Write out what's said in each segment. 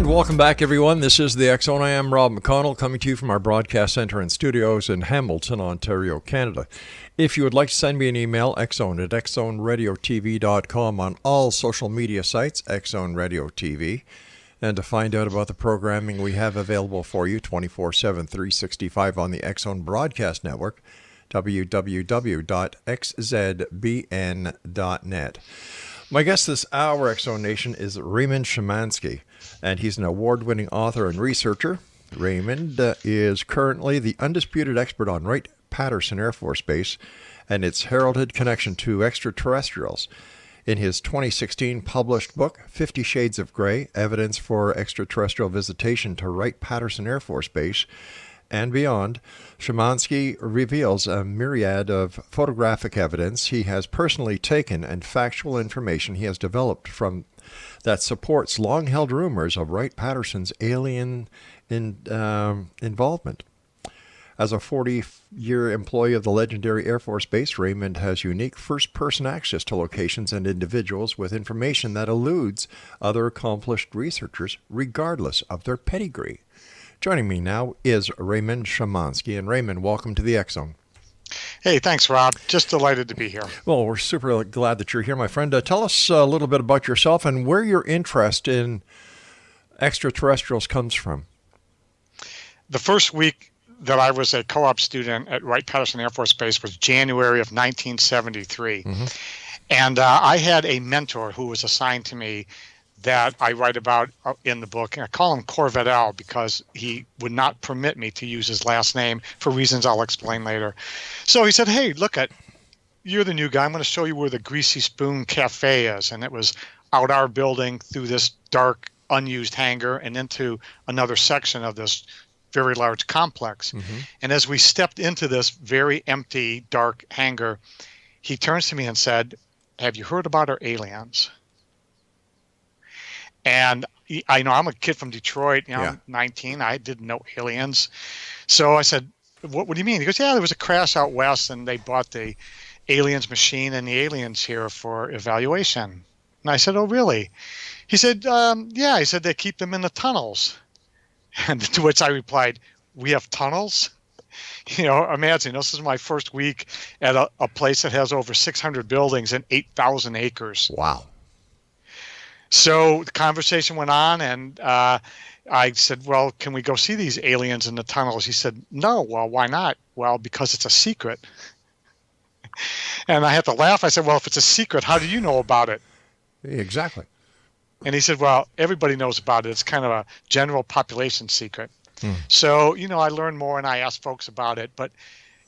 And welcome back, everyone. This is the X Zone. I am Rob McConnell, coming to you from our broadcast center and studios in Hamilton, Ontario, Canada. If you would like to send me an email, xzone@xzoneradiotv.com, on all social media sites, Xzone Radio TV. And to find out about the programming we have available for you 24/7, 365 on the X Zone Broadcast Network, www.xzbn.net. My guest this hour, X Zone Nation, is Raymond Szymanski, and he's an award-winning author and researcher. Raymond is currently the undisputed expert on Wright-Patterson Air Force Base and its heralded connection to extraterrestrials. In his 2016 published book, 50 Shades of Grey, Evidence for Extraterrestrial Visitation to Wright-Patterson Air Force Base and Beyond, Szymanski reveals a myriad of photographic evidence he has personally taken and factual information he has developed from that supports long-held rumors of Wright-Patterson's alien involvement. As a 40-year employee of the legendary Air Force Base, Raymond has unique first-person access to locations and individuals with information that eludes other accomplished researchers, regardless of their pedigree. Joining me now is Raymond Szymanski. And Raymond, welcome to the X Zone. Hey, thanks, Rob. Just delighted to be here. Well, we're super glad that you're here, my friend. Tell us a little bit about yourself and where your interest in extraterrestrials comes from. The first week that I was a co-op student at Wright-Patterson Air Force Base was January of 1973. Mm-hmm. And I had a mentor who was assigned to me that I write about in the book. And I call him Corvette Al because he would not permit me to use his last name for reasons I'll explain later. So he said, hey, look, you're the new guy. I'm going to show you where the Greasy Spoon Cafe is. And it was out our building through this dark, unused hangar and into another section of this very large complex. Mm-hmm. And as we stepped into this very empty, dark hangar, he turns to me and said, have you heard about our aliens? And I know I'm a kid from Detroit, I'm 19. I didn't know aliens. So I said, what do you mean? He goes, yeah, there was a crash out west and they brought the aliens machine and the aliens here for evaluation. And I said, oh, really? He said, yeah. He said they keep them in the tunnels. And to which I replied, we have tunnels? Imagine, this is my first week at a place that has over 600 buildings and 8,000 acres. Wow. So the conversation went on, and I said, well, can we go see these aliens in the tunnels? He said, no. Well, why not? Well, because it's a secret. And I had to laugh. I said, well, if it's a secret, how do you know about it? Exactly. And he said, well, everybody knows about it. It's kind of a general population secret. So, I learned more and I asked folks about it. But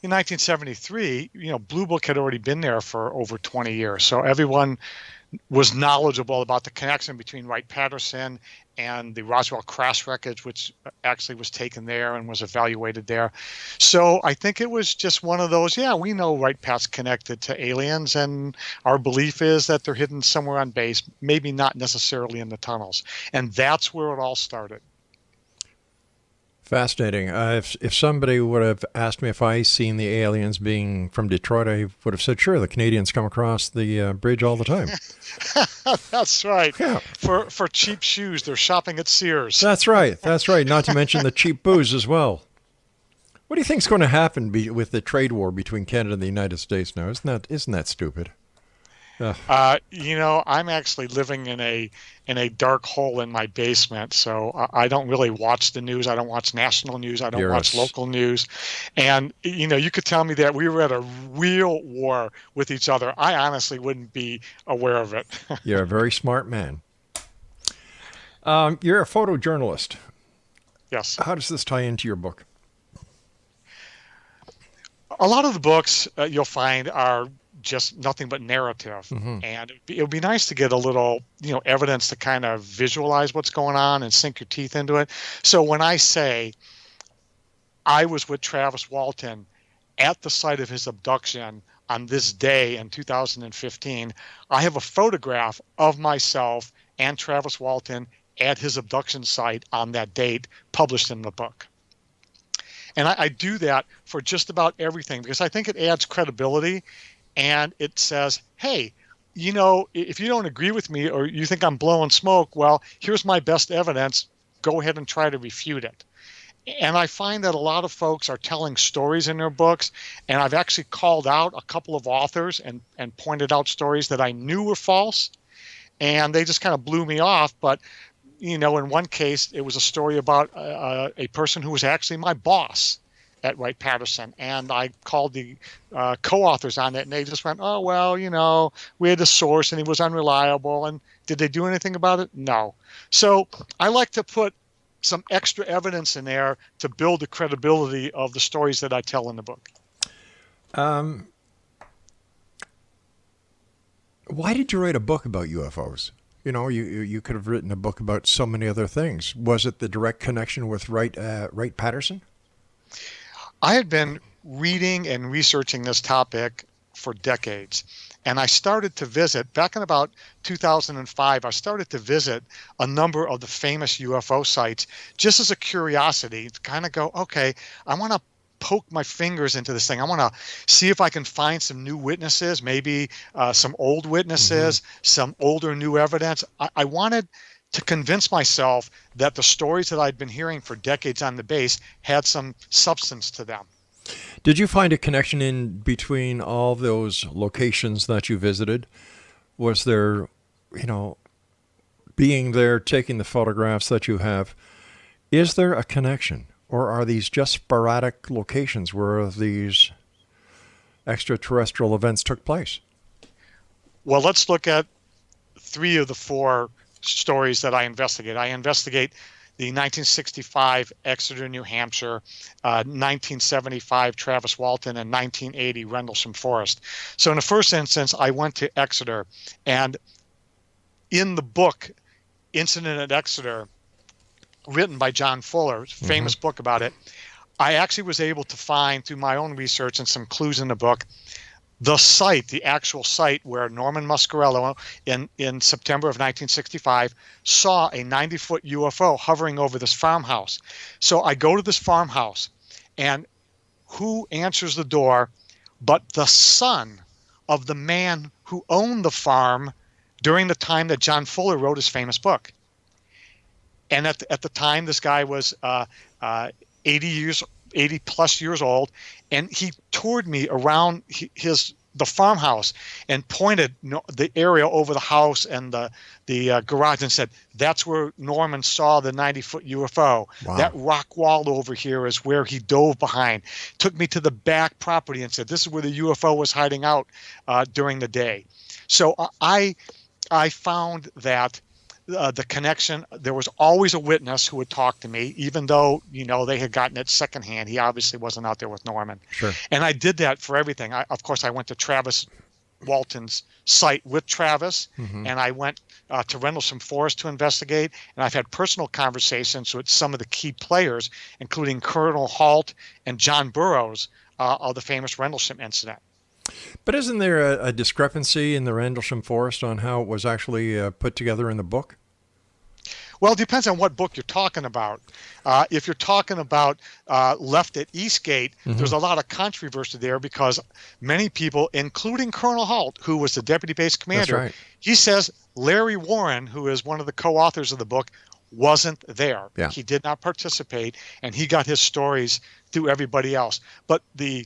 in 1973, Blue Book had already been there for over 20 years. So everyone was knowledgeable about the connection between Wright-Patterson and the Roswell crash wreckage, which actually was taken there and was evaluated there. So I think it was just one of those, we know Wright-Pat's connected to aliens, and our belief is that they're hidden somewhere on base, maybe not necessarily in the tunnels. And that's where it all started. Fascinating. If somebody would have asked me if I seen the aliens being from Detroit, I would have said, sure, the Canadians come across the bridge all the time. That's right. Yeah. For cheap shoes, they're shopping at Sears. That's right. That's right. Not to mention the cheap booze as well. What do you think is going to happen with the trade war between Canada and the United States now? Isn't that stupid? I'm actually living in a dark hole in my basement, so I don't really watch the news. I don't watch national news. I don't watch local news. And, you could tell me that we were at a real war with each other. I honestly wouldn't be aware of it. You're a very smart man. You're a photojournalist. Yes. How does this tie into your book? A lot of the books you'll find are just nothing but narrative. Mm-hmm. And it would be nice to get a little, evidence to kind of visualize what's going on and sink your teeth into it. So when I say I was with Travis Walton at the site of his abduction on this day in 2015, I have a photograph of myself and Travis Walton at his abduction site on that date published in the book. And I do that for just about everything because I think it adds credibility. And it says, hey, if you don't agree with me or you think I'm blowing smoke, well, here's my best evidence go ahead and try to refute it. And I find that a lot of folks are telling stories in their books, and I've actually called out a couple of authors and pointed out stories that I knew were false, and they just kind of blew me off. But, in one case, it was a story about a person who was actually my boss at Wright-Patterson, and I called the co-authors on it, and they just went, oh, well, we had a source, and he was unreliable, and did they do anything about it? No. So I like to put some extra evidence in there to build the credibility of the stories that I tell in the book. Why did you write a book about UFOs? You could have written a book about so many other things. Was it the direct connection with Wright-Patterson? I had been reading and researching this topic for decades. And I started to visit, back in about 2005, I started to visit a number of the famous UFO sites just as a curiosity to kind of go, okay, I want to poke my fingers into this thing. I want to see if I can find some new witnesses, maybe some old witnesses, some older new evidence. I wanted to convince myself that the stories that I'd been hearing for decades on the base had some substance to them. Did you find a connection in between all those locations that you visited? Was there, being there, taking the photographs that you have, is there a connection? Or are these just sporadic locations where these extraterrestrial events took place? Well, let's look at 3 of the 4 stories that I investigate. I investigate the 1965 Exeter, New Hampshire, 1975 Travis Walton, and 1980 Rendlesham Forest. So in the first instance, I went to Exeter, and in the book, Incident at Exeter, written by John Fuller, famous book about it, I actually was able to find, through my own research and some clues in the book, the site, the actual site where Norman Muscarello in September of 1965 saw a 90-foot UFO hovering over this farmhouse. So I go to this farmhouse, and who answers the door but the son of the man who owned the farm during the time that John Fuller wrote his famous book. And at the time, this guy was 80 plus years old, and he toured me around the farmhouse and pointed the area over the house and the garage and said, that's where Norman saw the 90-foot UFO. Wow. That rock wall over here is where he dove behind. Took me to the back property and said, this is where the UFO was hiding out during the day. So I found that the connection, there was always a witness who would talk to me, even though, they had gotten it secondhand. He obviously wasn't out there with Norman. Sure. And I did that for everything. Of course, I went to Travis Walton's site with Travis, and I went to Rendlesham Forest to investigate, and I've had personal conversations with some of the key players, including Colonel Halt and John Burroughs of the famous Rendlesham incident. But isn't there a discrepancy in the Rendlesham Forest on how it was actually put together in the book? Well, it depends on what book you're talking about. If you're talking about Left at Eastgate, there's a lot of controversy there because many people, including Colonel Halt, who was the deputy base commander, right, he says Larry Warren, who is one of the co-authors of the book, wasn't there. Yeah. He did not participate, and he got his stories through everybody else. But the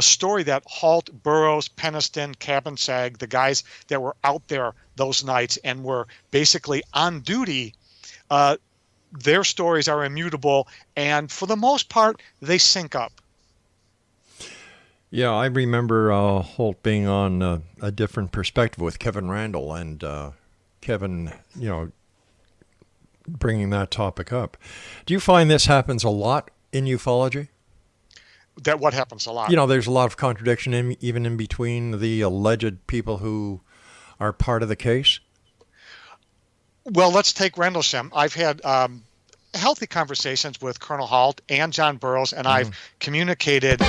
story that Halt, Burroughs, Peniston, Cabansag, the guys that were out there those nights and were basically on duty, their stories are immutable, and for the most part, they sync up. Yeah, I remember Holt being on a different perspective with Kevin Randall, and Kevin, bringing that topic up. Do you find this happens a lot in ufology? That what happens a lot? There's a lot of contradiction even in between the alleged people who are part of the case. Well, let's take Rendlesham. I've had healthy conversations with Colonel Halt and John Burroughs, and I've communicated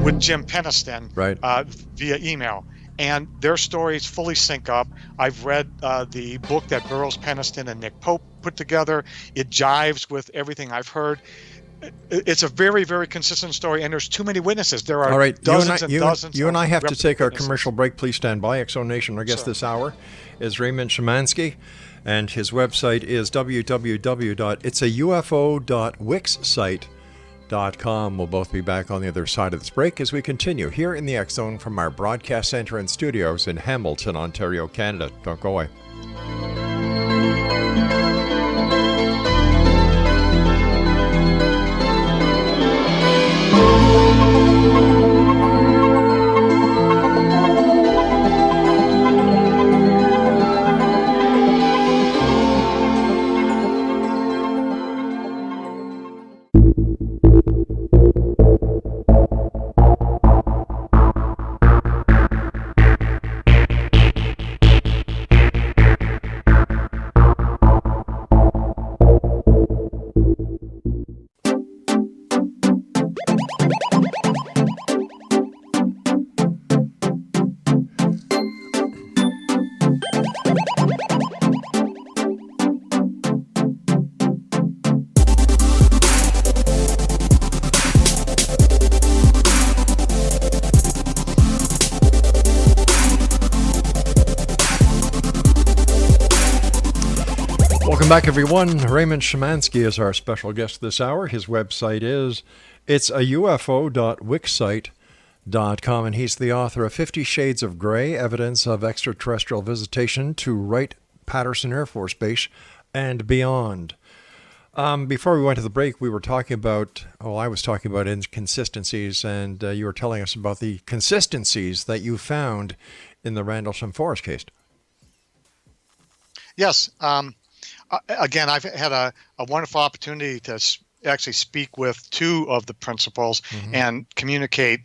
with Jim Peniston via email. And their stories fully sync up. I've read the book that Burroughs, Peniston, and Nick Pope put together. It jives with everything I've heard. It's a very, very consistent story, and there's too many witnesses. There are dozens and dozens. You and I have to take our commercial break. Please stand by. Exo Nation, our guest this hour is Raymond Szymanski. And his website is www.itsaufo.wixsite.com. We'll both be back on the other side of this break as we continue here in the X Zone from our broadcast center and studios in Hamilton, Ontario, Canada. Don't go away. Welcome back, everyone. Raymond Szymanski is our special guest this hour. His website is itsaufo.wixsite.com, and he's the author of 50 Shades of Grey, Evidence of Extraterrestrial Visitation to Wright-Patterson Air Force Base and Beyond. Before we went to the break, we were talking about, I was talking about inconsistencies, and you were telling us about the consistencies that you found in the Rendlesham Forest case. Yes. Again, I've had a wonderful opportunity to actually speak with two of the principals and communicate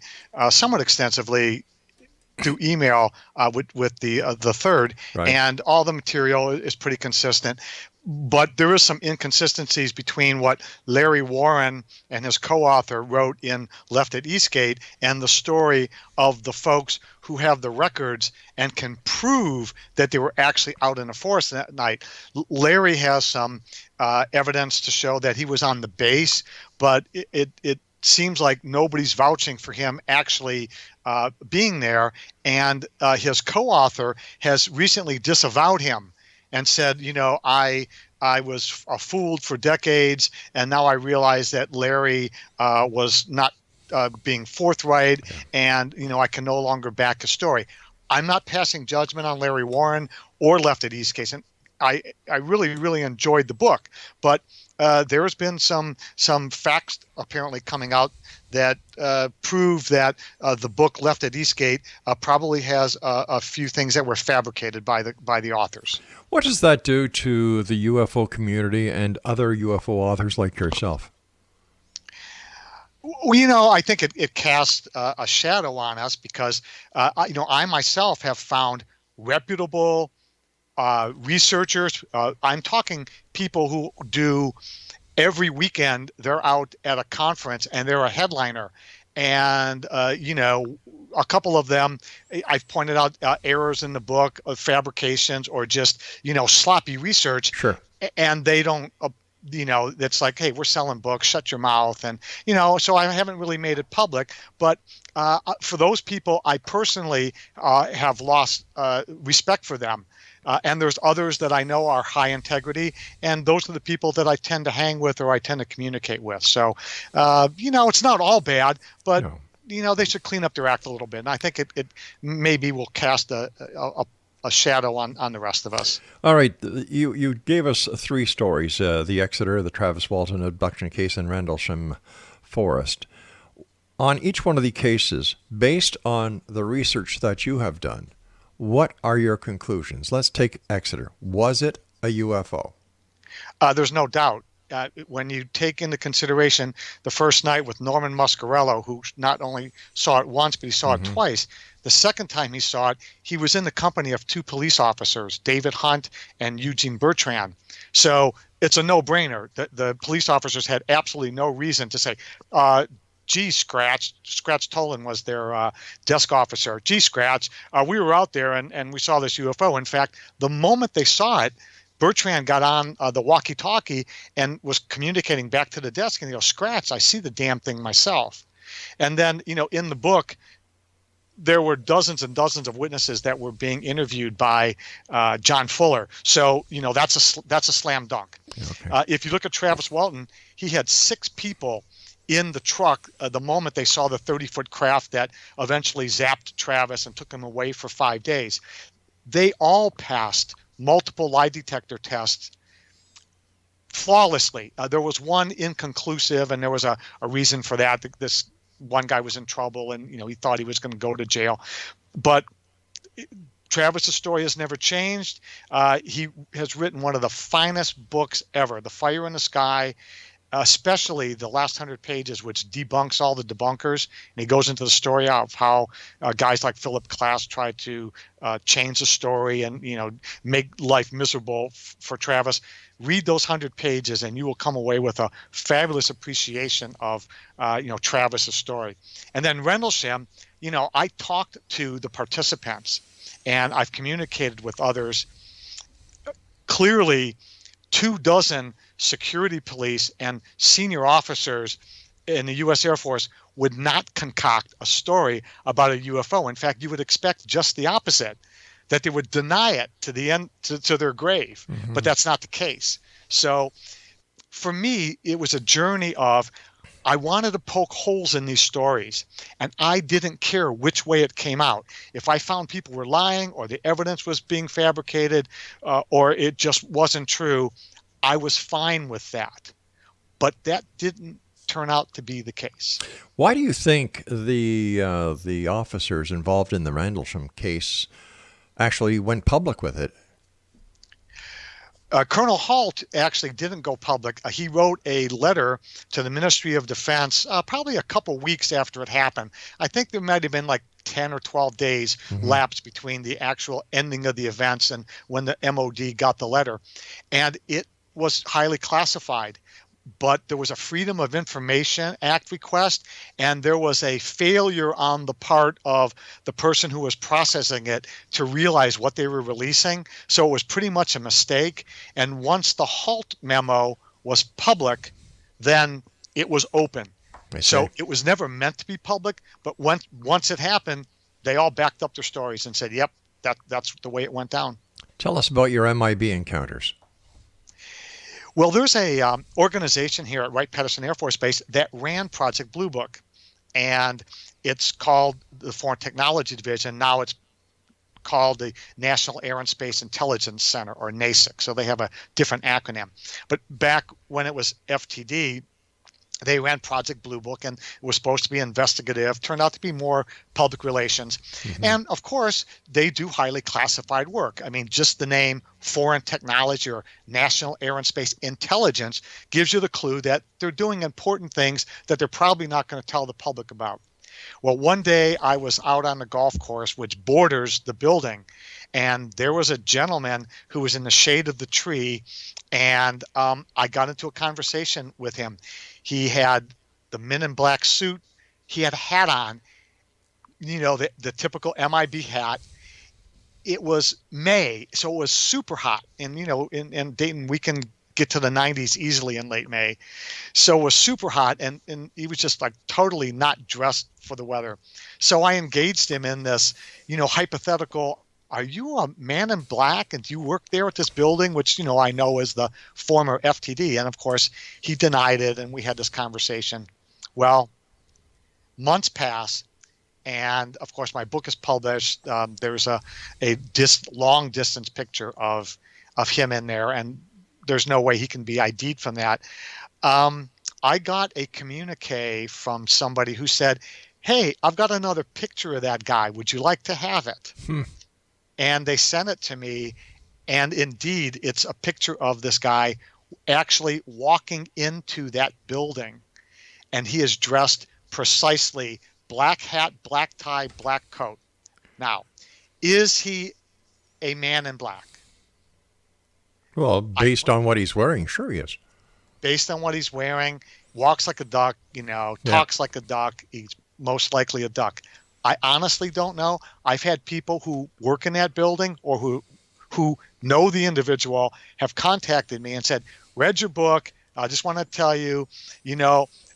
somewhat extensively through email with the third, right. And all the material is pretty consistent. But there is some inconsistencies between what Larry Warren and his co-author wrote in Left at Eastgate and the story of the folks who have the records and can prove that they were actually out in the forest that night. Larry has some evidence to show that he was on the base, but it seems like nobody's vouching for him actually being there. And his co-author has recently disavowed him and said, I was fooled for decades, and now I realize that Larry was not being forthright, and I can no longer back the story. I'm not passing judgment on Larry Warren or Left at Eastgate, and I really, really enjoyed the book, but there has been some facts apparently coming out that prove that the book Left at Eastgate probably has a few things that were fabricated by the authors. What does that do to the UFO community and other UFO authors like yourself? Well, I think it casts a shadow on us because I myself have found reputable researchers. I'm talking people who do every weekend. They're out at a conference and they're a headliner, and a couple of them I've pointed out errors in the book, fabrications, or just sloppy research. Sure. And they don't. It's like, hey, we're selling books, shut your mouth. And, so I haven't really made it public. But for those people, I personally have lost respect for them. And there's others that I know are high integrity. And those are the people that I tend to hang with or I tend to communicate with. So, it's not all bad, but, no. They should clean up their act a little bit. And I think it maybe will cast a shadow on the rest of us. All right. You gave us three stories, the Exeter, the Travis Walton abduction case, and Rendlesham Forest. On each one of the cases, based on the research that you have done, what are your conclusions? Let's take Exeter. Was it a UFO? There's no doubt. When you take into consideration the first night with Norman Muscarello, who not only saw it once, but he saw it twice. The second time he saw it, he was in the company of two police officers, David Hunt and Eugene Bertrand. So it's a no-brainer. The police officers had absolutely no reason to say, gee, Scratch Tolan was their desk officer. Gee, Scratch, we were out there and we saw this UFO. In fact, the moment they saw it, Bertrand got on the walkie-talkie and was communicating back to the desk, and he goes, Scratch, I see the damn thing myself. And then, in the book, there were dozens and dozens of witnesses that were being interviewed by John Fuller. So, that's a slam dunk. Okay. If you look at Travis Walton, he had 6 people in the truck the moment they saw the 30-foot craft that eventually zapped Travis and took him away for 5 days. They all passed multiple lie detector tests flawlessly. There was one inconclusive, and there was a reason for that. This one guy was in trouble, and he thought he was going to go to jail. But Travis's story has never changed. He has written one of the finest books ever, The Fire in the Sky, especially the last 100 pages, which debunks all the debunkers. And he goes into the story of how guys like Philip Klass tried to change the story and make life miserable for Travis. Read those 100 pages, and you will come away with a fabulous appreciation of Travis's story. And then Rendlesham, I talked to the participants, and I've communicated with others. Clearly, 24 security police and senior officers in the U.S. Air Force would not concoct a story about a UFO. In fact, you would expect just the opposite, that they would deny it to the end, to their grave. Mm-hmm. But that's not the case. So for me, it was a journey of, I wanted to poke holes in these stories, and I didn't care which way it came out. If I found people were lying, or the evidence was being fabricated, or it just wasn't true, I was fine with that. But that didn't turn out to be the case. Why do you think the officers involved in the Rendlesham case actually went public with it? Colonel Halt actually didn't go public. He wrote a letter to the Ministry of Defense probably a couple weeks after it happened. I think there might have been like 10 or 12 days lapsed between the actual ending of the events and when the MOD got the letter. And it was highly classified. But there was a Freedom of Information Act request, and there was a failure on the part of the person who was processing it to realize what they were releasing. So it was pretty much a mistake. And once the Halt memo was public, then it was open. So it was never meant to be public, but once it happened, they all backed up their stories and said, yep, that's the way it went down. Tell us about your MIB encounters. Well, there's a organization here at Wright-Patterson Air Force Base that ran Project Blue Book, and it's called the Foreign Technology Division. Now it's called the National Air and Space Intelligence Center, or NASIC. So they have a different acronym. But back when it was FTD, they ran Project Blue Book, and it was supposed to be investigative, turned out to be more public relations. Mm-hmm. And of course, they do highly classified work. I mean, just the name Foreign Technology or National Air and Space Intelligence gives you the clue that they're doing important things that they're probably not going to tell the public about. Well, one day I was out on the golf course, which borders the building, and there was a gentleman who was in the shade of the tree, and I got into a conversation with him. He had the Men in Black suit. He had a hat on, the typical MIB hat. It was May, so it was super hot. And, in Dayton, we can get to the 90s easily in late May. So it was super hot, and he was just like totally not dressed for the weather. So I engaged him in this, hypothetical, are you a man in black and do you work there at this building, which, I know is the former FTD. And of course, he denied it, and we had this conversation. Well, months pass, and of course, my book is published. There's a long distance picture of him in there, and there's no way he can be ID'd from that. I got a communique from somebody who said, hey, I've got another picture of that guy. Would you like to have it? And they sent it to me, and indeed, it's a picture of this guy actually walking into that building, and he is dressed precisely black hat, black tie, black coat. Now, is he a man in black? Well, based on what he's wearing, sure he is. Based on what he's wearing, walks like a duck, talks like a duck, he's most likely a duck. I honestly don't know. I've had people who work in that building or who know the individual have contacted me and said, read your book. I just want to tell you,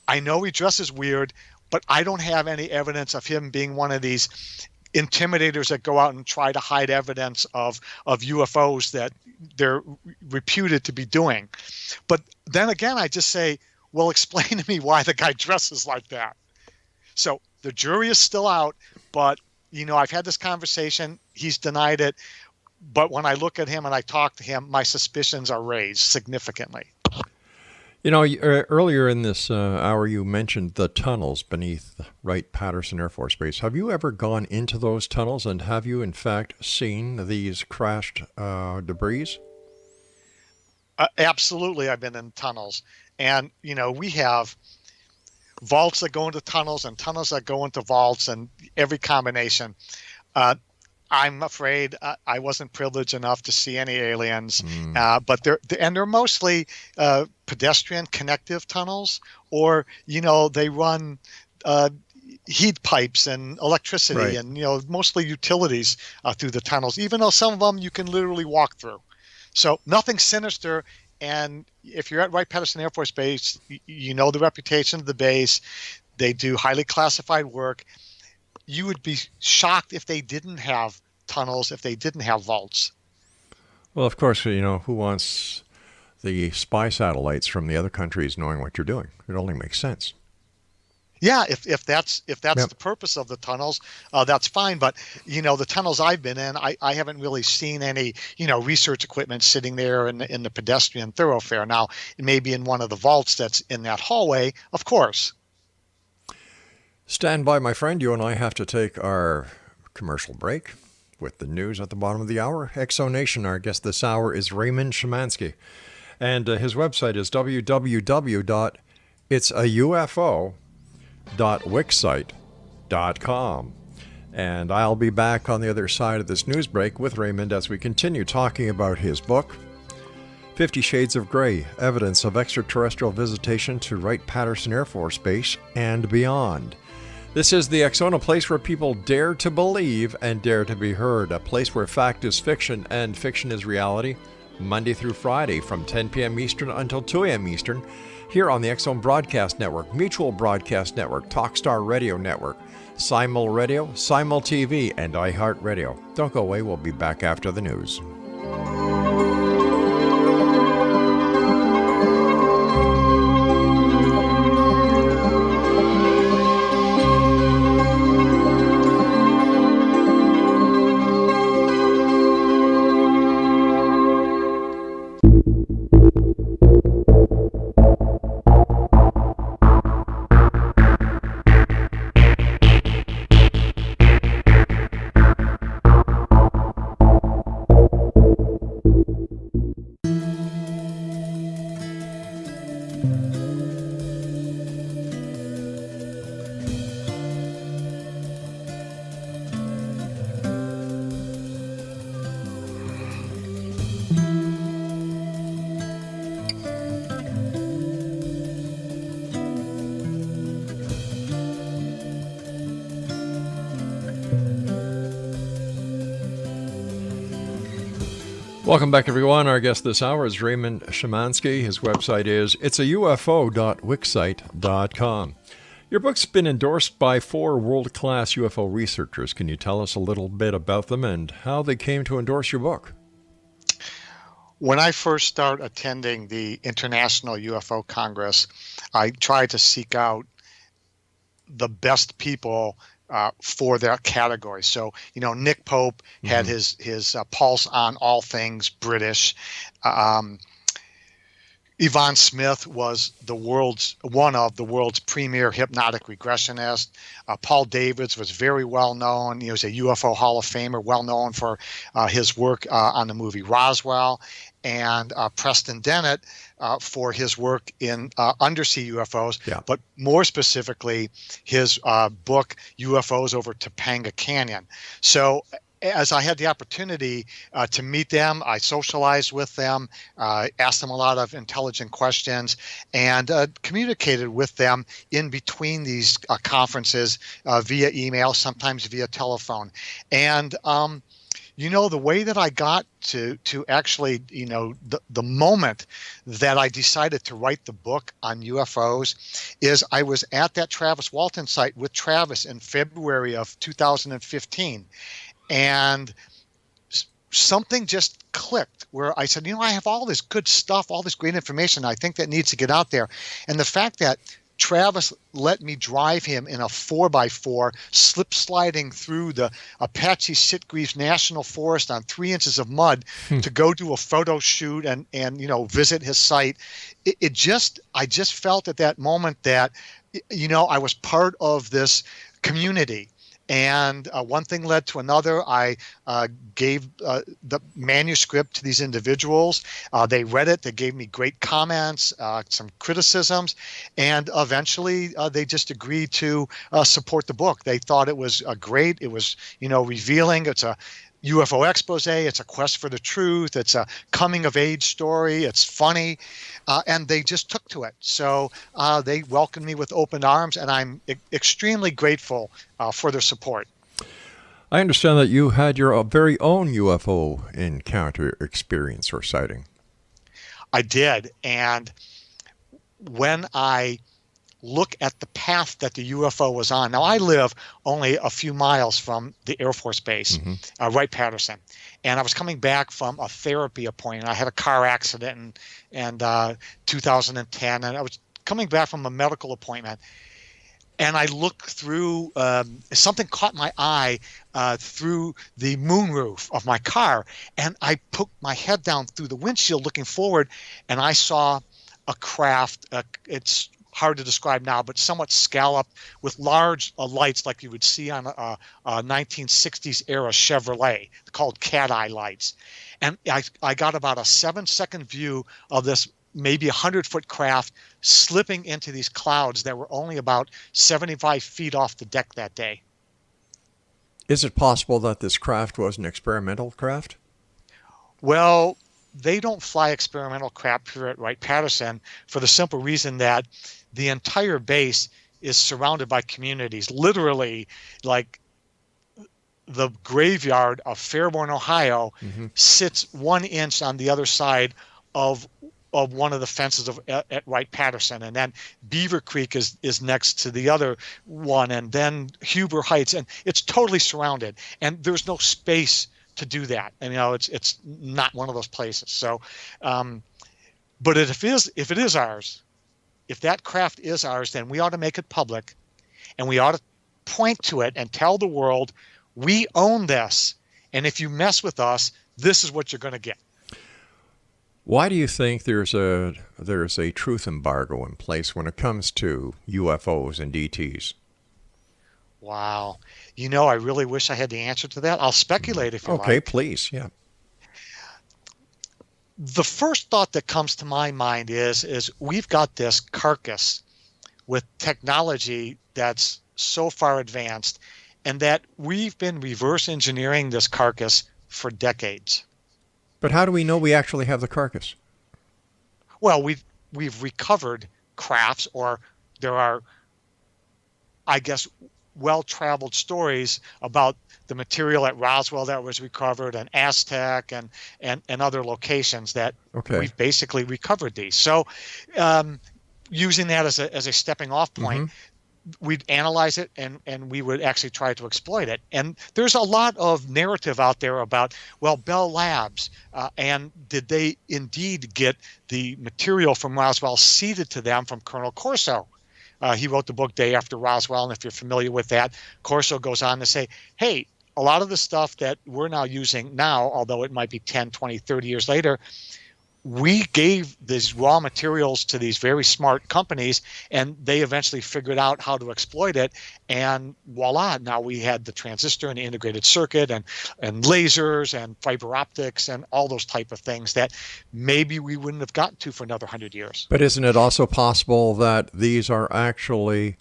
I know he dresses weird. but I don't have any evidence of him being one of these intimidators that go out and try to hide evidence of UFOs that they're reputed to be doing. But then again, I just say, well, explain to me why the guy dresses like that. So the jury is still out, but I've had this conversation. He's denied it. But when I look at him and I talk to him, my suspicions are raised significantly. Earlier in this hour, you mentioned the tunnels beneath Wright-Patterson Air Force Base. Have you ever gone into those tunnels, and have you, in fact, seen these crashed debris? Absolutely, I've been in tunnels. And, we have vaults that go into tunnels and tunnels that go into vaults and every combination. I'm afraid I wasn't privileged enough to see any aliens, but they're mostly pedestrian connective tunnels, or they run heat pipes and electricity, right, and mostly utilities through the tunnels. Even though some of them you can literally walk through, so nothing sinister. And if you're at Wright-Patterson Air Force Base, you know the reputation of the base. They do highly classified work. You would be shocked if they didn't have tunnels, if they didn't have vaults. Well, of course, who wants the spy satellites from the other countries knowing what you're doing? It only makes sense. Yeah, if that's yep, the purpose of the tunnels, that's fine. But the tunnels I've been in, I haven't really seen any research equipment sitting there in the pedestrian thoroughfare. Now, it may be in one of the vaults that's in that hallway, of course. Stand by, my friend. You and I have to take our commercial break with the news at the bottom of the hour. Exonation, our guest this hour is Raymond Szymanski. And his website is www.itsaufo.wixsite.com. And I'll be back on the other side of this news break with Raymond as we continue talking about his book, 50 Shades of Grey, Evidence of Extraterrestrial Visitation to Wright-Patterson Air Force Base and Beyond. This is the X Zone, a place where people dare to believe and dare to be heard, a place where fact is fiction and fiction is reality, Monday through Friday from 10 p.m. Eastern until 2 a.m. Eastern, here on the X Zone Broadcast Network, Mutual Broadcast Network, Talkstar Radio Network, Simul Radio, Simul TV, and iHeartRadio. Don't go away, we'll be back after the news. Welcome back, everyone. Our guest this hour is Raymond Szymanski. His website is itsaufo.wixsite.com. Your book's been endorsed by 4 world-class UFO researchers. Can you tell us a little bit about them and how they came to endorse your book? When I first started attending the International UFO Congress, I tried to seek out the best people for their category. So, Nick Pope had his pulse on all things British. Yvonne Smith was one of the world's premier hypnotic regressionists. Paul Davids was very well known. He was a UFO Hall of Famer, well known for his work on the movie Roswell. And Preston Dennett for his work in undersea UFOs, but more specifically, his book, UFOs over Topanga Canyon. So as I had the opportunity to meet them, I socialized with them, asked them a lot of intelligent questions, and communicated with them in between these conferences via email, sometimes via telephone. And The way that I got to actually, the moment that I decided to write the book on UFOs is I was at that Travis Walton site with Travis in February of 2015. And something just clicked where I said, I have all this good stuff, all this great information I think that needs to get out there. And the fact that Travis let me drive him in a 4x4 slip sliding through the Apache Sitgreaves National Forest on 3 inches of mud to go do a photo shoot and visit his site. I just felt at that moment that, I was part of this community. And one thing led to another. I gave the manuscript to these individuals. They read it. They gave me great comments, some criticisms, and eventually they just agreed to support the book. They thought it was great. It was, revealing. It's a UFO expose. It's a quest for the truth. It's a coming of age story. It's funny. And they just took to it. So they welcomed me with open arms, and I'm extremely grateful for their support. I understand that you had your very own UFO encounter, experience, or sighting. I did. And when I look at the path that the UFO was on. Now, I live only a few miles from the Air Force Base, Wright-Patterson, and I was coming back from a therapy appointment. I had a car accident in 2010, and I was coming back from a medical appointment, and I looked through, something caught my eye through the moonroof of my car, and I poked my head down through the windshield looking forward, and I saw a craft. It's hard to describe now, but somewhat scalloped with large lights like you would see on a 1960s era Chevrolet called cat eye lights. And I got about a 7-second view of this maybe 100-foot craft slipping into these clouds that were only about 75 feet off the deck that day. Is it possible that this craft was an experimental craft? Well, they don't fly experimental craft here at Wright-Patterson for the simple reason that the entire base is surrounded by communities. Literally, like the graveyard of Fairborn, Ohio, sits 1 inch on the other side of one of the fences at Wright-Patterson, and then Beaver Creek is next to the other one, and then Huber Heights, and it's totally surrounded, and there's no space to do that. And it's not one of those places. So, but if it is ours, if that craft is ours, then we ought to make it public, and we ought to point to it and tell the world we own this, and if you mess with us, this is what you're going to get. Why do you think there's a truth embargo in place when it comes to UFOs and ETs? Wow. I really wish I had the answer to that. I'll speculate if you like. Okay, please. Yeah. The first thought that comes to my mind is we've got this carcass with technology that's so far advanced, and that we've been reverse engineering this carcass for decades. But how do we know we actually have the carcass? Well, we've recovered crafts, or there are, I guess, well-traveled stories about the material at Roswell that was recovered, and Aztec and other locations that we've basically recovered these. So using that as a stepping off point, we'd analyze it and we would actually try to exploit it. And there's a lot of narrative out there about, well, Bell Labs, and did they indeed get the material from Roswell ceded to them from Colonel Corso? He wrote the book Day After Roswell, and if you're familiar with that, Corso goes on to say, hey, a lot of the stuff that we're now using now, although it might be 10, 20, 30 years later, we gave these raw materials to these very smart companies, and they eventually figured out how to exploit it. And voila, now we had the transistor and the integrated circuit and lasers and fiber optics and all those type of things that maybe we wouldn't have gotten to for another 100 years. But isn't it also possible that these are actually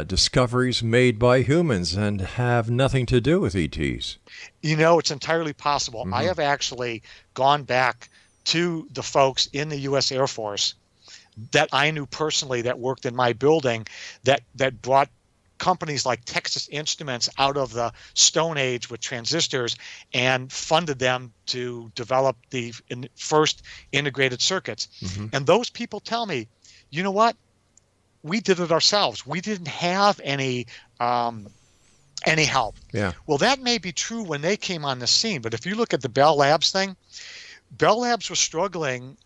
discoveries made by humans and have nothing to do with ETs? It's entirely possible. I have actually gone back to the folks in the U.S. Air Force that I knew personally that worked in my building that brought companies like Texas Instruments out of the Stone Age with transistors and funded them to develop the first integrated circuits. Mm-hmm. And those people tell me, you know what? We did it ourselves. We didn't have any help. Yeah. Well, that may be true when they came on the scene, but if you look at the Bell Labs thing, Bell Labs was struggling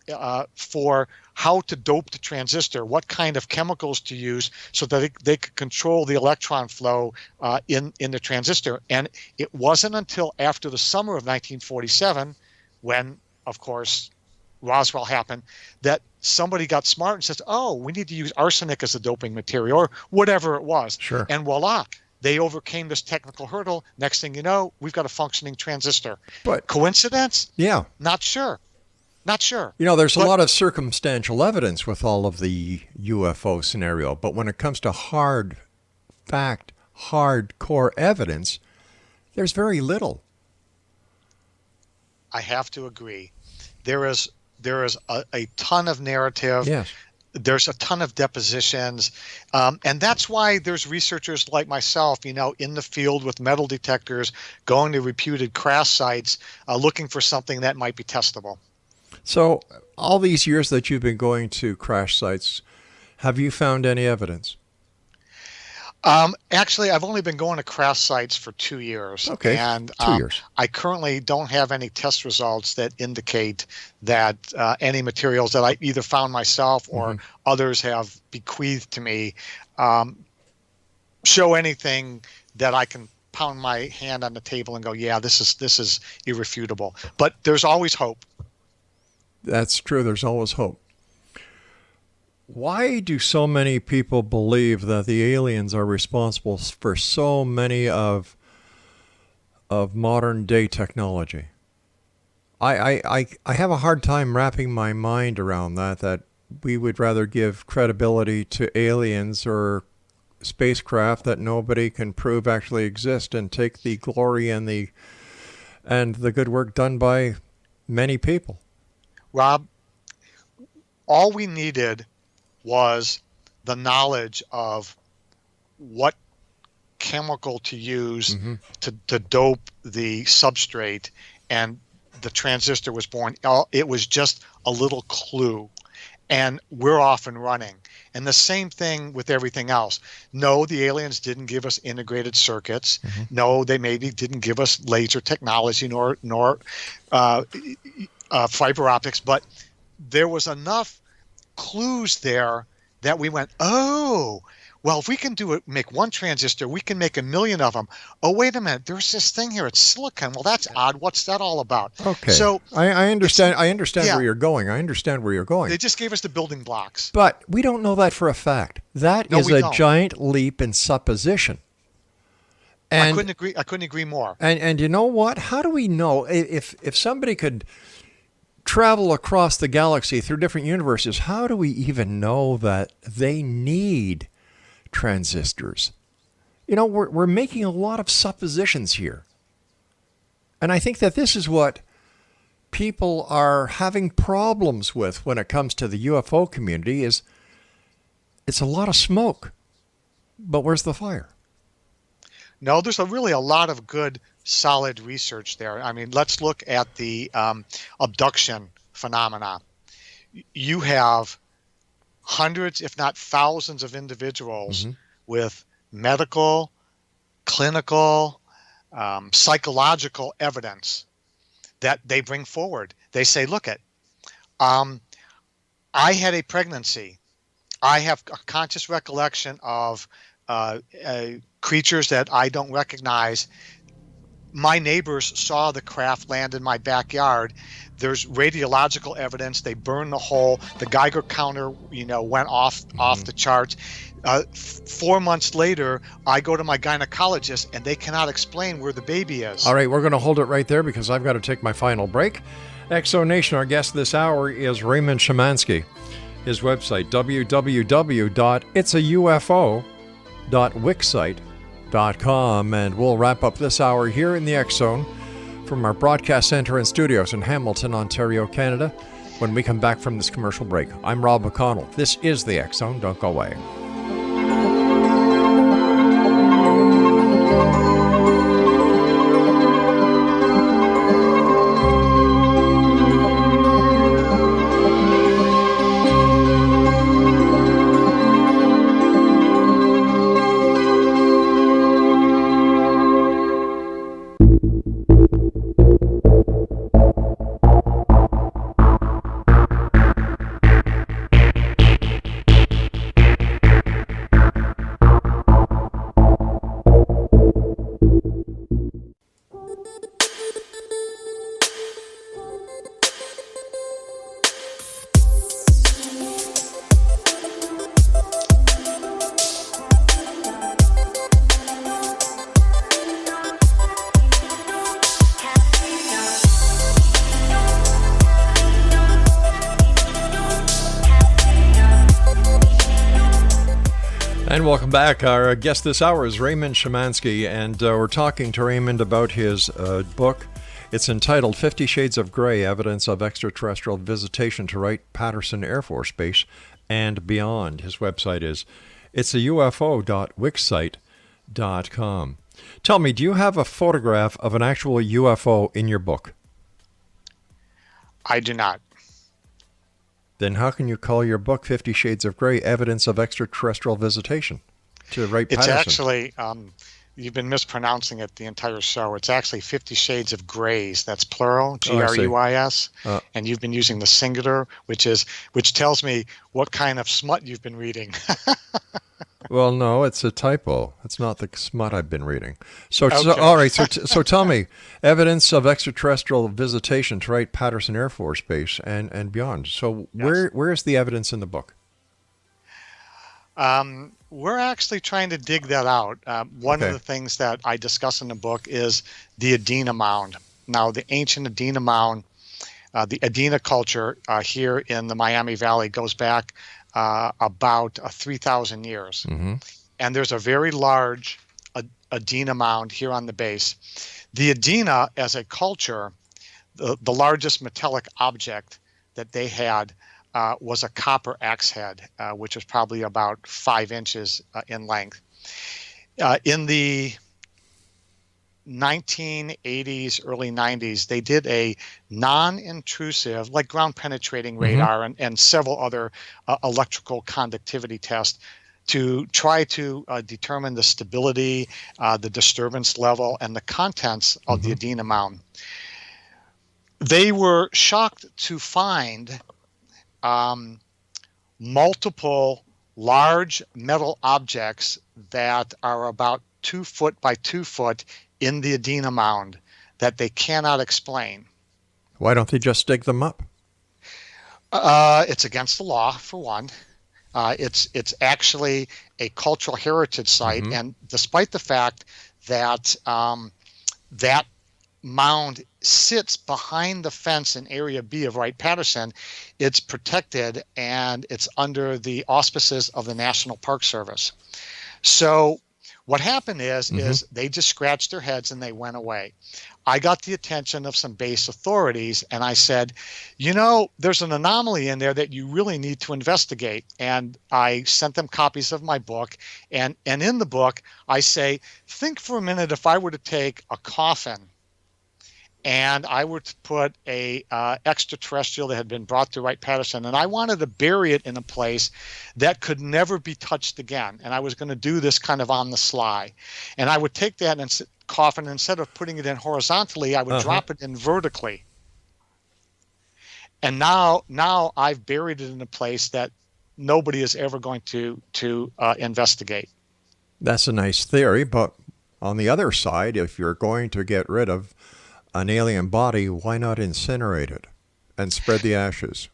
for how to dope the transistor, what kind of chemicals to use so that they could control the electron flow in the transistor. And it wasn't until after the summer of 1947, when, of course, Roswell happened, that somebody got smart and says, oh, we need to use arsenic as a doping material, or whatever it was. Sure. And voila, they overcame this technical hurdle. Next thing you know, we've got a functioning transistor. But coincidence? yeah. Not sure. Not sure. There's a lot of circumstantial evidence with all of the UFO scenario, but when it comes to hardcore evidence, there's very little. I have to agree. There is a ton of narrative. Yes. There's a ton of depositions. And that's why there's researchers like myself, in the field with metal detectors, going to reputed crash sites, looking for something that might be testable. So all these years that you've been going to crash sites, have you found any evidence? Actually, I've only been going to crash sites for 2 years. Okay, and 2 years. I currently don't have any test results that indicate that any materials that I either found myself or others have bequeathed to me show anything that I can pound my hand on the table and go, yeah, this is irrefutable. But there's always hope. That's true. There's always hope. Why do so many people believe that the aliens are responsible for so many of modern day technology? I have a hard time wrapping my mind around that we would rather give credibility to aliens or spacecraft that nobody can prove actually exist and take the glory and the good work done by many people. Rob, all we needed was the knowledge of what chemical to use to dope the substrate, and the transistor was born. It was just a little clue, and we're off and running. And the same thing with everything else. No, the aliens didn't give us integrated circuits. No, they maybe didn't give us laser technology nor fiber optics, but there was enough clues there that we went, oh, well, if we can make one transistor, we can make 1 million of them. Oh, wait a minute, there's this thing here, it's silicon. Well, that's odd. What's that all about? Okay. So I understand. I understand where you're going. They just gave us the building blocks. But we don't know that for a fact. That is a giant leap in supposition. And I couldn't agree more. And you know what? How do we know if somebody could travel across the galaxy through different universes? How do we even know that they need transistors? We're making a lot of suppositions here. And I think that this is what people are having problems with when it comes to the UFO community is it's a lot of smoke. But where's the fire? No, there's really a lot of good, solid research there. I mean, let's look at the abduction phenomena. You have hundreds, if not thousands, of individuals with medical, clinical, psychological evidence that they bring forward. They say, look, I had a pregnancy. I have a conscious recollection of creatures that I don't recognize. My neighbors saw the craft land in my backyard. There's radiological evidence. They burned the hole. The Geiger counter, went off the charts. 4 months later, I go to my gynecologist, and they cannot explain where the baby is. All right, we're going to hold it right there because I've got to take my final break. Exo Nation, our guest this hour is Raymond Szymanski. His website, www.itsaufo.wixsite.com. And we'll wrap up this hour here in the X Zone from our broadcast center and studios in Hamilton, Ontario, Canada, when we come back from this commercial break. I'm Rob McConnell. This is the X Zone. Don't go away. And welcome back. Our guest this hour is Raymond Szymanski, and we're talking to Raymond about his book. It's entitled 50 Shades of Grey, Evidence of Extraterrestrial Visitation to Wright-Patterson Air Force Base and Beyond. His website is itsafo.wixsite.com. Tell me, do you have a photograph of an actual UFO in your book? I do not. Then how can you call your book 50 Shades of Grey, Evidence of Extraterrestrial Visitation to Wright-Patterson? It's actually, you've been mispronouncing it the entire show. It's actually 50 Shades of Greys. That's plural, G-R-E-Y-S. And you've been using the singular, which tells me what kind of smut you've been reading. Well, no, it's a typo. It's not the smut I've been reading. So all right. So tell me, evidence of extraterrestrial visitation to Wright-Patterson Air Force Base and beyond. So where is the evidence in the book? We're actually trying to dig that out. One of the things that I discuss in the book is the Adena Mound. Now, the ancient Adena Mound, the Adena culture here in the Miami Valley goes back about 3,000 years. Mm-hmm. And there's a very large Adena mound here on the base. The Adena, as a culture, the largest metallic object that they had was a copper axe head, which was probably about 5 inches in length. In the 1980s, early 90s, they did a non-intrusive, like ground penetrating radar and several other electrical conductivity tests to try to determine the stability, the disturbance level, and the contents of the Adena Mound. They were shocked to find multiple large metal objects that are about 2 foot by 2 foot in the Adena Mound that they cannot explain. Why don't they just dig them up? It's against the law, for one. It's actually a cultural heritage site, and despite the fact that that mound sits behind the fence in Area B of Wright-Patterson, it's protected and it's under the auspices of the National Park Service. So what happened is they just scratched their heads and they went away. I got the attention of some base authorities and I said, there's an anomaly in there that you really need to investigate. And I sent them copies of my book. And in the book, I say, think for a minute if I were to take a coffin and I were to put a extraterrestrial that had been brought to Wright-Patterson, and I wanted to bury it in a place that could never be touched again. And I was going to do this kind of on the sly. And I would take that coffin, instead of putting it in horizontally, I would drop it in vertically. And now I've buried it in a place that nobody is ever going to investigate. That's a nice theory, but on the other side, if you're going to get rid of an alien body, why not incinerate it and spread the ashes?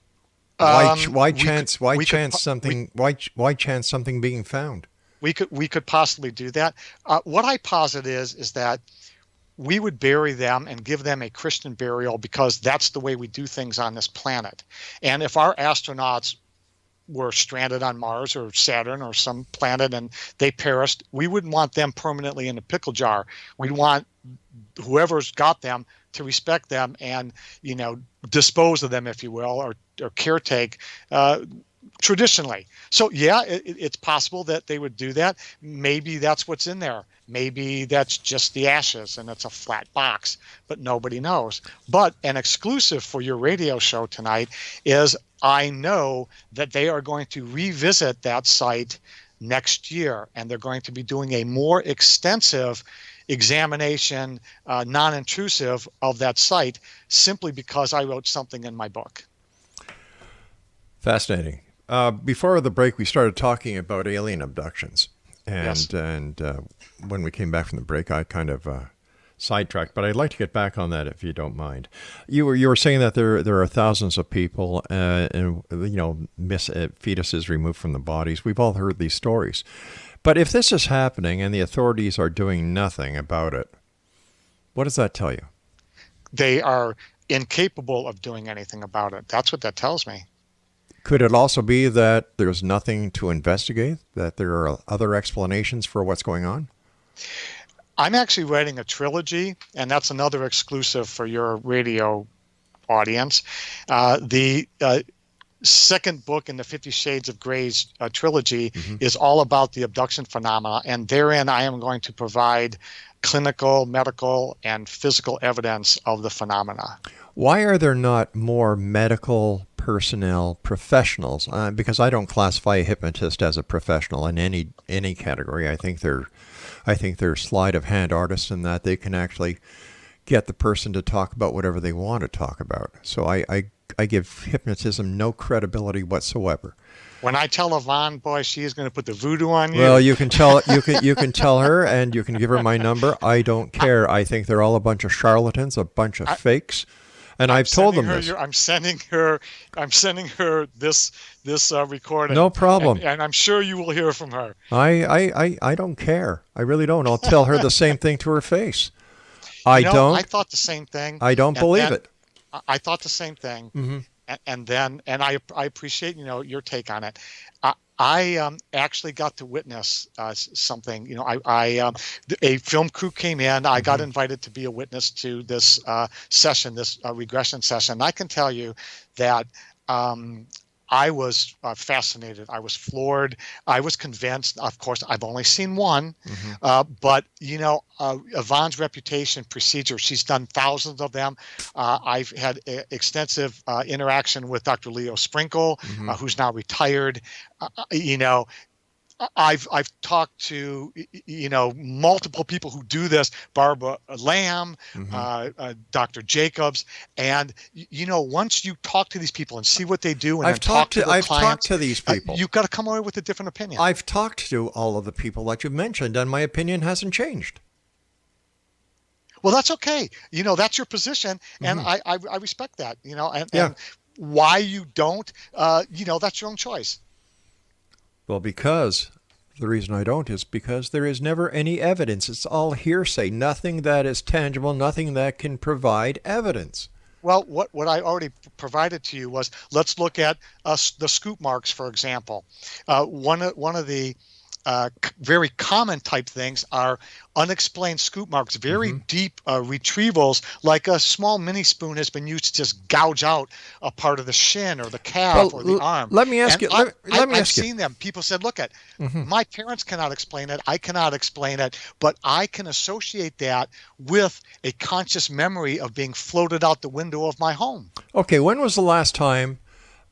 Why chance something being found? We could possibly do that. What I posit is that we would bury them and give them a Christian burial because that's the way we do things on this planet. And if our astronauts were stranded on Mars or Saturn or some planet and they perished, we wouldn't want them permanently in a pickle jar. We'd want whoever's got them to respect them and dispose of them, if you will, or caretake traditionally. So it's possible that they would do that. Maybe that's what's in there. Maybe that's just the ashes and it's a flat box, but nobody knows. But an exclusive for your radio show tonight is I know that they are going to revisit that site next year, and they're going to be doing a more extensive examination, non-intrusive, of that site, simply because I wrote something in my book. Fascinating. Before the break, we started talking about alien abductions, and when we came back from the break, I kind of sidetracked. But I'd like to get back on that if you don't mind. You were saying that there are thousands of people, and fetuses removed from the bodies. We've all heard these stories. But if this is happening and the authorities are doing nothing about it, what does that tell you? They are incapable of doing anything about it. That's what that tells me. Could it also be that there's nothing to investigate, that there are other explanations for what's going on? I'm actually writing a trilogy, and that's another exclusive for your radio audience. The second book in the 50 Shades of Grey's trilogy is all about the abduction phenomena, and therein I am going to provide clinical, medical, and physical evidence of the phenomena. Why are there not more medical personnel professionals? Because I don't classify a hypnotist as a professional in any category. I think they're sleight of hand artists in that they can actually get the person to talk about whatever they want to talk about. So I give hypnotism no credibility whatsoever. When I tell Yvonne, boy, she is going to put the voodoo on you. Well, you can tell her, and you can give her my number. I don't care. I think they're all a bunch of charlatans, a bunch of fakes, and I've told them this. I'm sending her this recording. No problem. And I'm sure you will hear from her. I don't care. I really don't. I'll tell her the same thing to her face. I thought the same thing. I don't believe it. I thought the same thing. Mm-hmm. And I appreciate your take on it. I actually got to witness something. A film crew came in. I got invited to be a witness to this session, this regression session. And I can tell you that I was fascinated. I was floored. I was convinced. Of course, I've only seen one, but Yvonne's reputation procedure. She's done thousands of them. I've had extensive interaction with Dr. Leo Sprinkle, who's now retired. I've talked to multiple people who do this, Barbara Lamb, Dr. Jacobs, and once you talk to these people and see what they do, and I've talked to these people. You've got to come away with a different opinion. I've talked to all of the people that you've mentioned, and my opinion hasn't changed. Well, that's okay. That's your position, and I respect that. And why you don't, that's your own choice. Well, because the reason I don't is because there is never any evidence. It's all hearsay, nothing that is tangible, nothing that can provide evidence. Well, what I already provided to you was, let's look at the scoop marks, for example. One of the very common type things are unexplained scoop marks, very deep retrievals, like a small mini spoon has been used to just gouge out a part of the shin or the calf or the arm. Let me ask you. I've seen them. People said, look at, my parents cannot explain it. I cannot explain it, but I can associate that with a conscious memory of being floated out the window of my home. Okay, when was the last time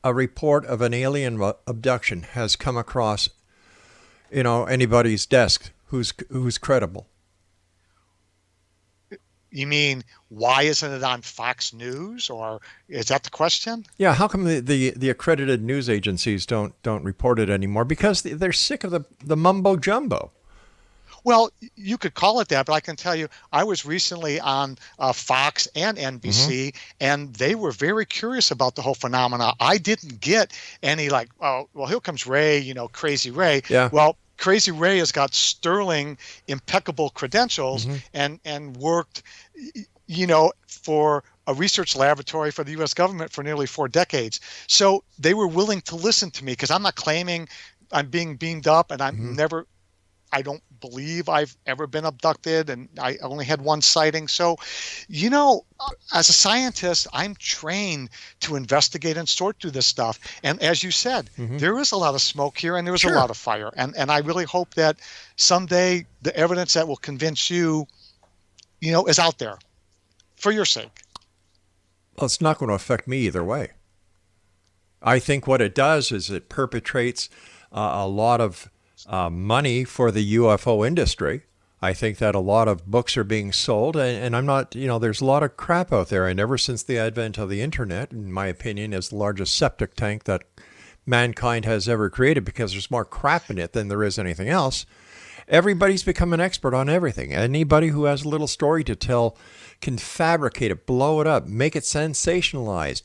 a report of an alien abduction has come across anybody's desk who's credible? You mean, why isn't it on Fox News, or is that the question? Yeah, how come the accredited news agencies don't report it anymore? Because they're sick of the mumbo jumbo. Well, you could call it that, but I can tell you, I was recently on Fox and NBC, and they were very curious about the whole phenomena. I didn't get any like, oh, well, here comes Ray, Crazy Ray. Yeah. Well, Crazy Ray has got sterling, impeccable credentials and worked, for a research laboratory for the U.S. government for nearly 4 decades. So they were willing to listen to me, because I'm not claiming I'm being beamed up, and I don't believe I've ever been abducted, and I only had one sighting. So, as a scientist, I'm trained to investigate and sort through this stuff. And as you said, there is a lot of smoke here, and there's a lot of fire. And I really hope that someday the evidence that will convince you, is out there for your sake. Well, it's not going to affect me either way. I think what it does is it perpetrates a lot of money for the UFO industry. I think that a lot of books are being sold, and I'm not, there's a lot of crap out there. And ever since the advent of the internet, in my opinion, is the largest septic tank that mankind has ever created, because there's more crap in it than there is anything else. Everybody's become an expert on everything. Anybody who has a little story to tell can fabricate it, blow it up, make it sensationalized.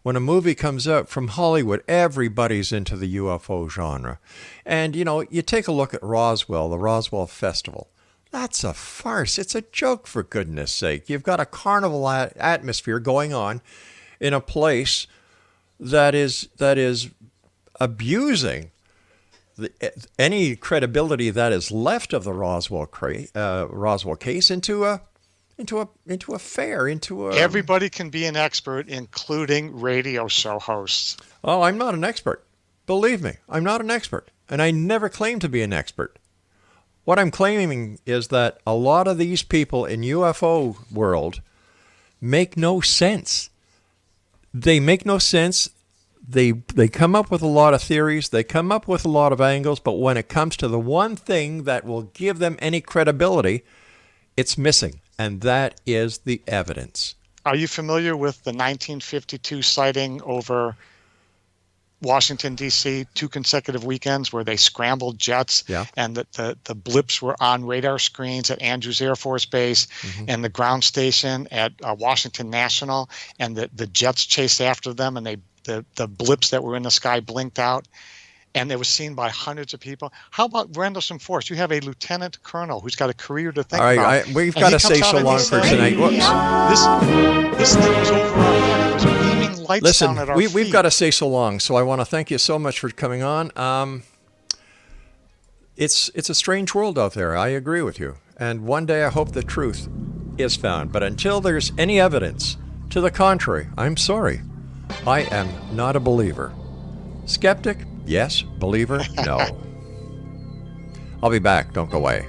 When a movie comes out from Hollywood, everybody's into the UFO genre. And, you take a look at Roswell, the Roswell Festival. That's a farce. It's a joke, for goodness sake. You've got a carnival atmosphere going on in a place that is abusing any credibility that is left of the Roswell case into a fair, into a... Everybody can be an expert, including radio show hosts. Oh, I'm not an expert. Believe me, I'm not an expert. And I never claimed to be an expert. What I'm claiming is that a lot of these people in UFO world make no sense. They make no sense. They come up with a lot of theories. They come up with a lot of angles. But when it comes to the one thing that will give them any credibility, it's missing. And that is the evidence. Are you familiar with the 1952 sighting over Washington, D.C., 2 consecutive weekends where they scrambled jets, and the blips were on radar screens at Andrews Air Force Base and the ground station at Washington National, and the jets chased after them, and the blips that were in the sky blinked out, and it was seen by hundreds of people. How about Rendlesham Force? You have a lieutenant colonel who's got a career to think about. All right, we've got to say so long for tonight. Whoops. This thing was over our head. It was beaming lights down at our feet. We've got to say so long, so I want to thank you so much for coming on. It's a strange world out there. I agree with you. And one day I hope the truth is found. But until there's any evidence to the contrary, I'm sorry. I am not a believer. Skeptic? Yes. Believer? No. I'll be back. Don't go away.